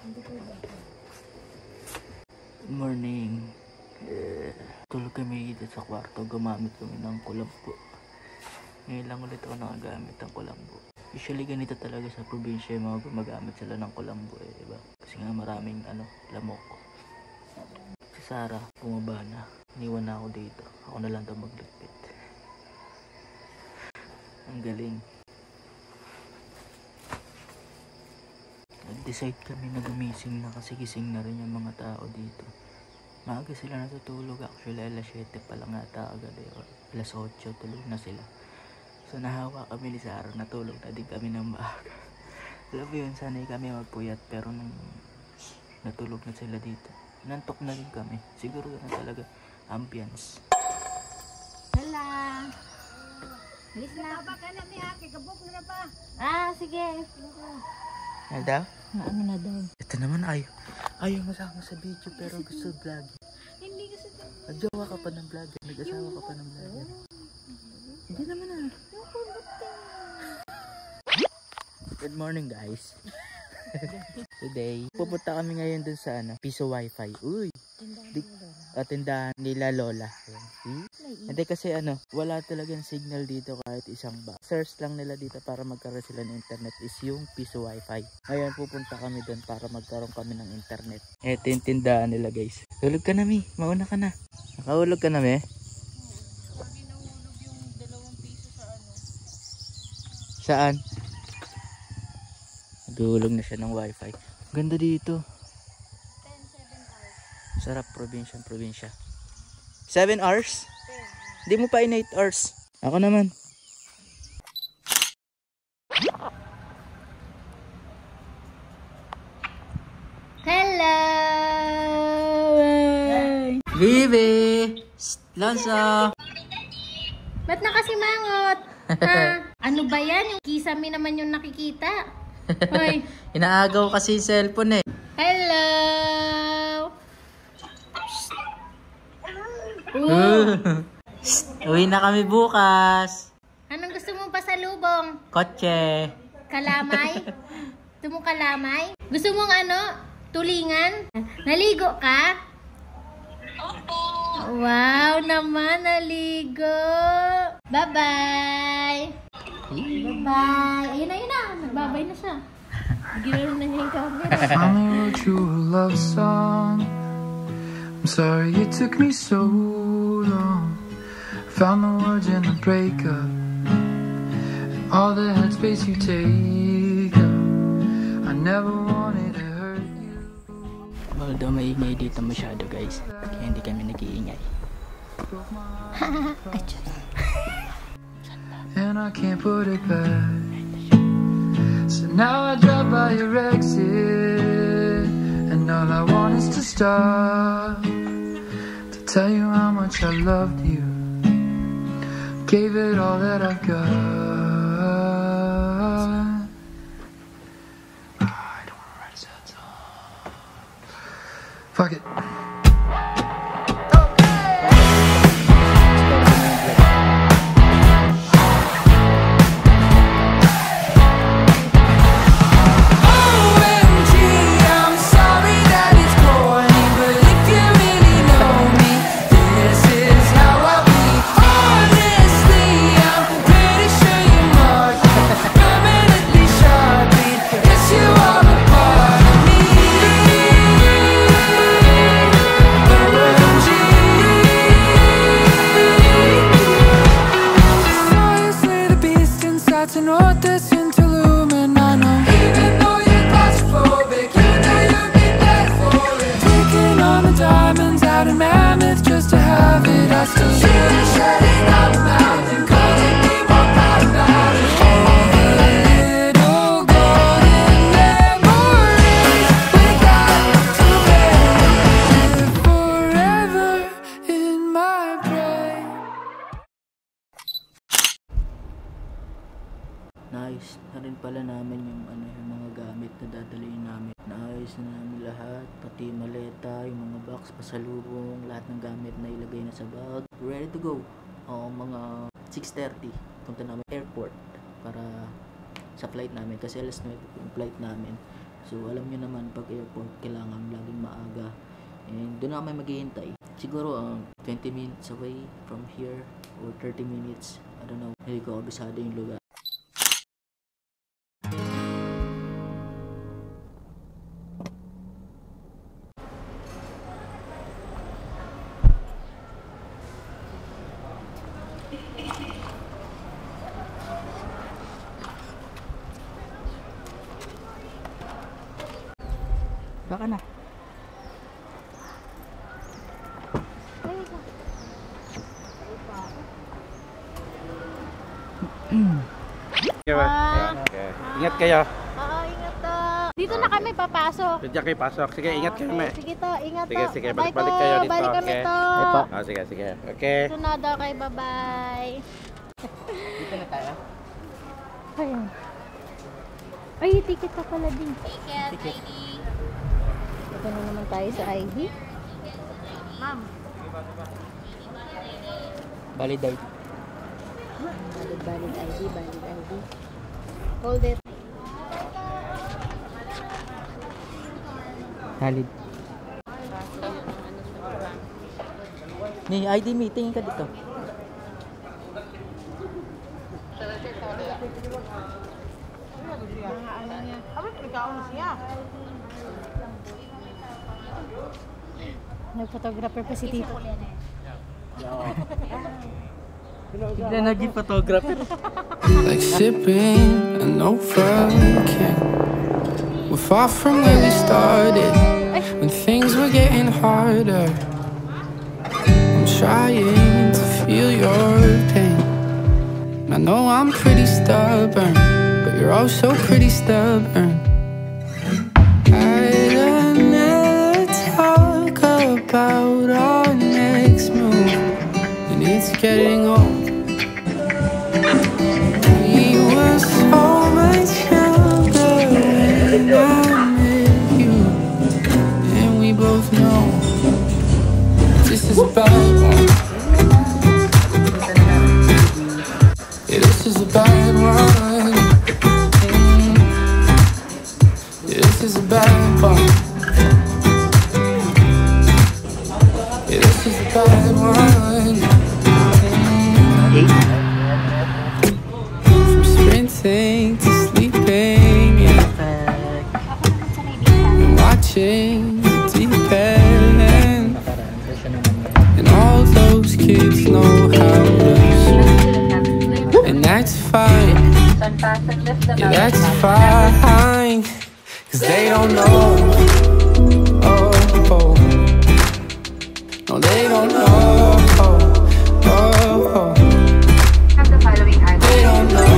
Good morning. Tulog kami dito sa kwarto. Gumamit kami ng kulambo. Ngayon lang ulit ako nakagamit ng kulambo. Usually ganito talaga sa probinsya yung mga gumagamit sila ng kulambo diba? Kasi nga maraming lamok. Si Sarah bumaba na. Iniwan na ako dito. Ako na lang daw magligpit. Ang galing. Nag-decide kami na gumising na kasi gising na rin yung mga tao dito. Maaga sila natutulog. Actually alas 7 pa lang ata agad alas 8 tulog na sila. So nahawa kami ni Sarah, natulog na din kami ng maaga. Alam mo yun, sanay kami magpuyat pero nung natulog na sila dito, nantok na rin kami. Siguro na talaga ambience. Hala! Alis na. Baka na may haki, kabuk na ba? Sige. Ano daw? Ano na daw? Ito naman ayaw masama sa video pero gusto vlog. Hindi kasi ito. Nagjawa ka pa ng vlogger, nag-asawa ka pa ng vlogger. Hindi naman Good morning guys. Today, pupunta kami ngayon dun sa Piso Wi-Fi. Uy! Tindahan nila Lola. Hindi kasi wala talagang signal dito kahit isang ba. Search lang nila dito para magkaroon sila ng internet is yung Piso Wi-Fi. Ngayon pupunta kami dun para magkaroon kami ng internet. Ito yung tindahan nila guys. Hulog ka na Mi, mauna ka na. Nakahulog ka na Mi? Lagi nahulog yung 2 piso sa Saan? Nagulog na siya ng wifi. Ganda dito. 7 hours. Sarap, probinsya. 7 hours? Hindi mo pa in 8 hours. Ako naman. Hello! Vivi! Lansa! Ba't nakasimangot? Ano ba yan? Yung kisame naman yung nakikita. Hoy! Inaagaw kasi yung cellphone Hello! Uwi na kami bukas. Anong gusto mong pasalubong? Kotse. Kalamay? Gusto mong kalamay? Gusto mong tulingan? Naligo ka? Opo. Wow naman, naligo! Bye-bye! Bye-bye! Ayun na! Nagbabay na siya. Ginano na niya yung camera. Finally wrote you a love song. I'm sorry it took me so long. Found the words in the breakup and all the headspace you take up. I never wanted to hurt you. Although maingay dito masyado guys, kaya hindi kami nag-iingay. And I can't put it back. So now I drive by your exit, and all I want is to stop to tell you how much I loved you. Gave it all that I've got. I don't wanna write a sad song. Fuck it. Naayos na rin pala namin yung yung mga gamit na dadalhin namin. Naayos na namin lahat, pati maleta, yung mga box, pasalubong, lahat ng gamit na ilagay na sa bag. Ready to go. Mga 6:30 punta namin airport para sa flight namin kasi alas 9 yung flight namin. So alam nyo naman pag airport kailangan laging maaga. And doon na kami maghihintay. Siguro 20 minutes away from here or 30 minutes. I don't know. Hindi ko kabisado yung lugar. Baka na. Ingat kayo. Oo, ingat to. Dito na kami papasok. Diyan kayo pasok. Sige, ingat kayo. Sige to, ingat Sige, to. sige. Bye Balik to. kayo dito. Balik kami Okay. to. Sige, sige. Okay. Dito na daw kayo, bye-bye. Dito na tayo. Ayan. Ay, ticket ka pala din. Ticket, ID. Ito na naman tayo sa ID. Ma'am. Valid ID. Valid ID, valid ID. Hold it. Valid. Ni ID meeting ka dito. Nag-photographer pa si Tito. Bigla naging photographer. Like sipping an overcame. We're far from where we started, when things were getting harder. I'm trying to feel your pain. I know I'm pretty stubborn, but you're also pretty stubborn. I'd never talk about our next move, and it's getting old. We were so much younger when I met you, and we both know this is a bad one. Yeah, this is a bad one. Yeah, this is a bad one. Yeah, this is a bad one. From sprinting to sleeping, yeah. And watching the deep end. And all those kids know how to swim. And that's fine. Yeah, that's fine. 'Cause they don't know. Oh, oh. No, they don't know. Oh, oh. They don't know.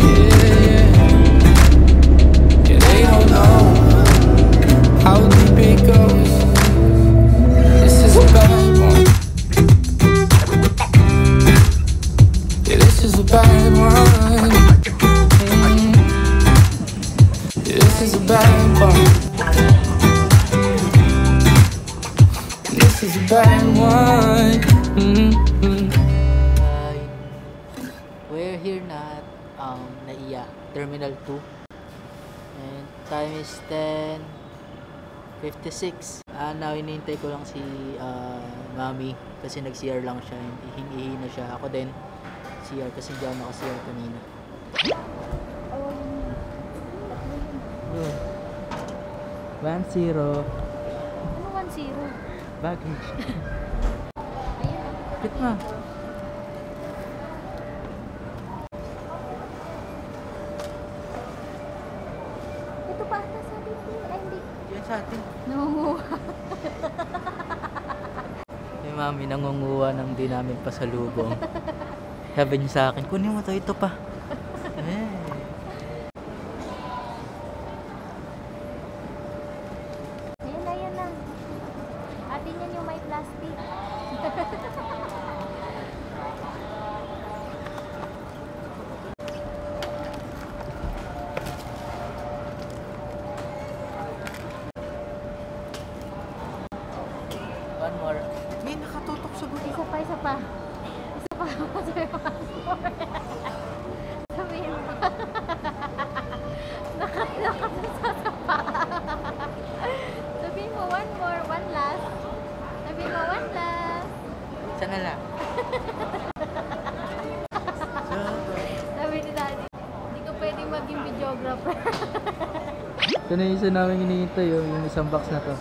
Yeah, yeah. Yeah, they don't know how deep it goes. This is a bad one. Yeah, this is a bad one. Yeah, this is a bad one. This is a bad one. We're here na at Naiya, Terminal 2. And time is 10:56. Now hinihintay ko lang si Mami kasi nag-CR lang siya. Ihi na siya. Ako din CR kasi hindi ako naka-CR kanina. 1-0. Ano 1-0? Baggage. Kit na. Ito pa ata sa atin. Ay, hindi. Yan sa atin. Nangunguha. May Mami nangunguha ng di namin pasalubong. Sabi niya sa akin, kunin mo to, ito pa. Ayan na. Atin yan yung may plastic. One more. May nakatutok sa buti. Isa pa. Sabihin mo, one more, one last. Sabihin mo, one last. Sana lang. Sabi ni Daddy, hindi ka pwedeng maging videographer. Ito na yung isa namin hinihintay, yung isang box na to.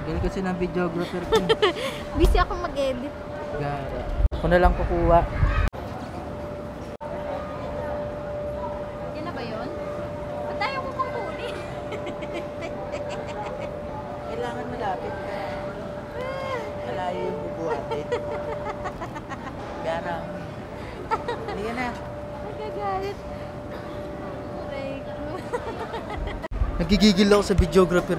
Galing kasi ng videographer ko. Busy ako mag-edit. Gara. Ako na lang kukuha. Yan na ba yun? Ba't tayo ko pang huli? Kailangan malapit ka. Malayo yung bubuhatin. Gara. Hindi ka na. Nagagalit. Aray ko. Nagigigil ako sa videographer.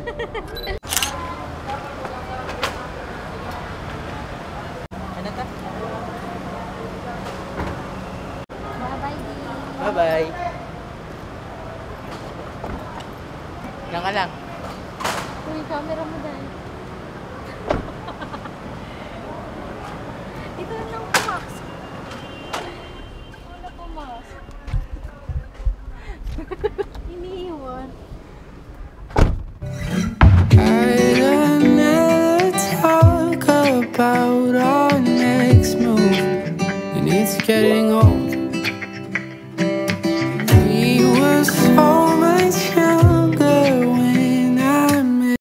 Ano ta? Bye-bye, Di. Bye-bye. Yan ka lang. Uy, camera mo dahil. Ito na lang pumasok. Wala pumasok. Iniiwan. I'd never talk about our next move, and it's getting